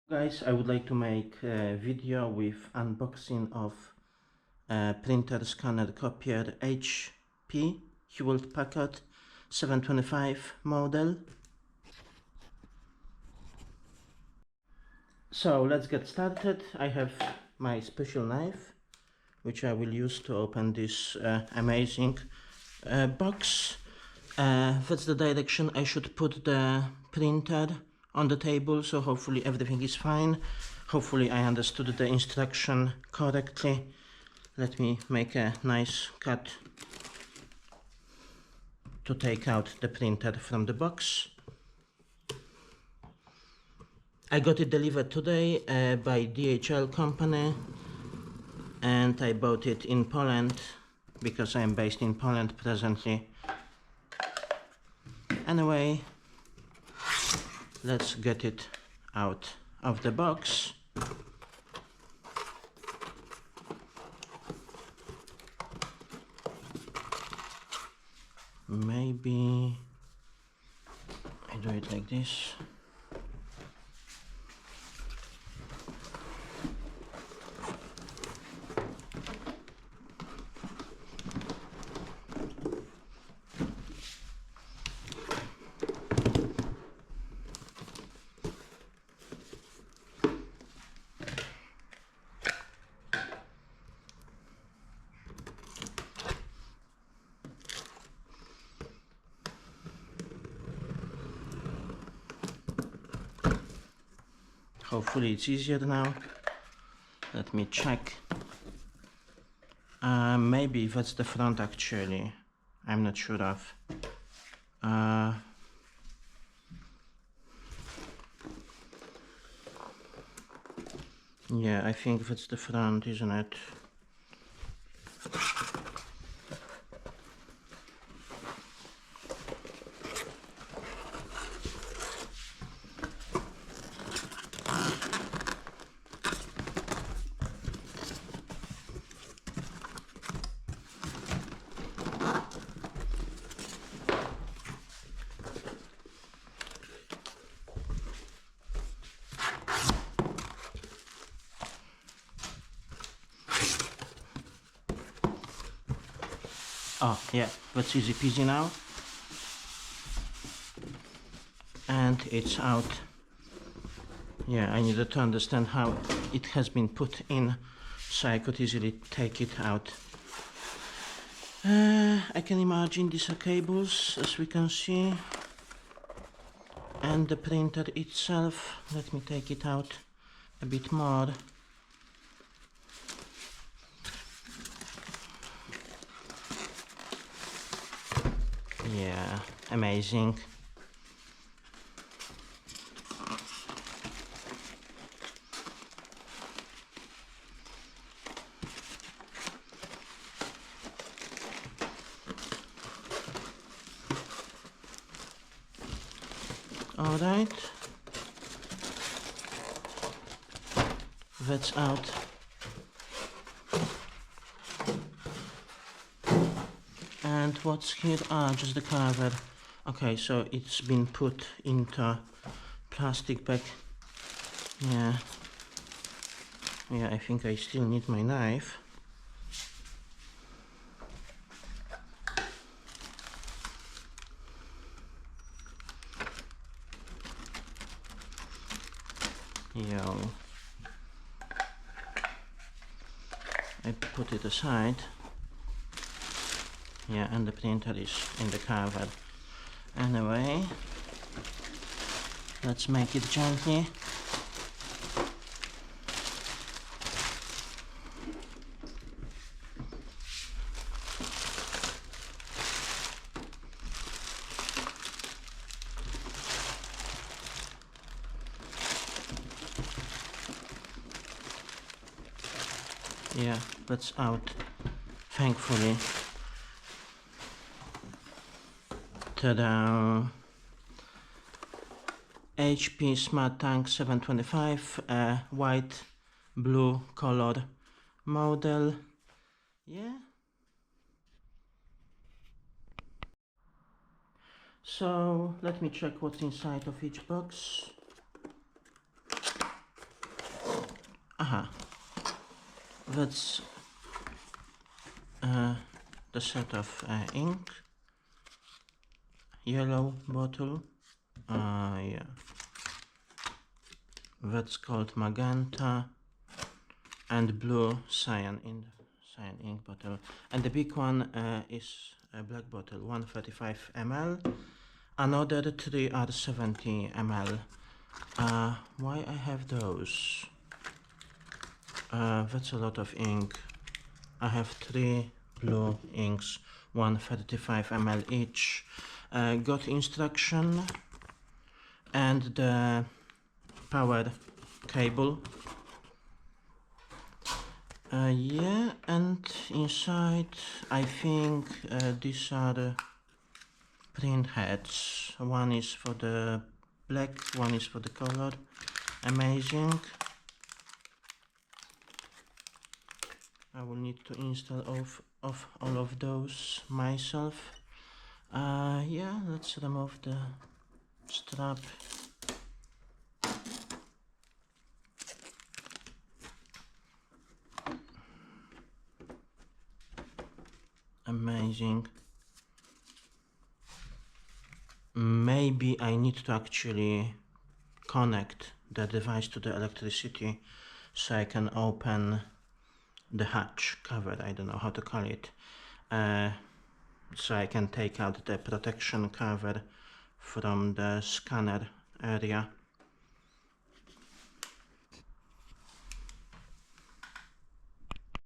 Guys, I would like to make a video with unboxing of printer scanner copier HP Hewlett Packard 725 model. So let's get started. I have my special knife which I will use to open this amazing box. That's the direction I should put the printer on the table, so hopefully everything is fine. Hopefully I understood the instruction correctly. Let me make a nice cut to take out the printer from the box. I got it delivered today by DHL company, and I bought it in Poland because I am based in Poland presently. Anyway, let's get it out of the box. Maybe I do it like this. Hopefully it's easier now. Let me check. Maybe that's the front actually. I'm not sure of. Yeah, I think that's the front, isn't it? Oh yeah, that's easy peasy now. And it's out. Yeah, I needed to understand how it has been put in so I could easily take it out. I can imagine these are cables, as we can see, and the printer itself. Let me take it out a bit more. Yeah, amazing. All right, that's out. And what's here? Just the cover. Okay, so it's been put into plastic bag. Yeah, I think I still need my knife. Yo, I put it aside. Yeah, and the printer is in the cover. Anyway, let's make it gently. Yeah, that's out, thankfully. Ta-da! HP Smart Tank 725, white blue color model. Yeah. So let me check what's inside of each box. that's the set of ink. Yellow bottle, yeah, that's called magenta, and blue cyan ink bottle, and the big one is a black bottle, 135 ml. Another 3 are 70 ml. Why I have those? That's a lot of ink. I have 3 blue inks, 135 ml each. Got instruction and the power cable. Yeah, and inside I think these are the print heads. One is for the black, one is for the color. Amazing. I will need to install all of those myself. Yeah, let's remove the strap. Amazing. Maybe I need to actually connect the device to the electricity so I can open the hatch cover, I don't know how to call it, so I can take out the protection cover from the scanner area.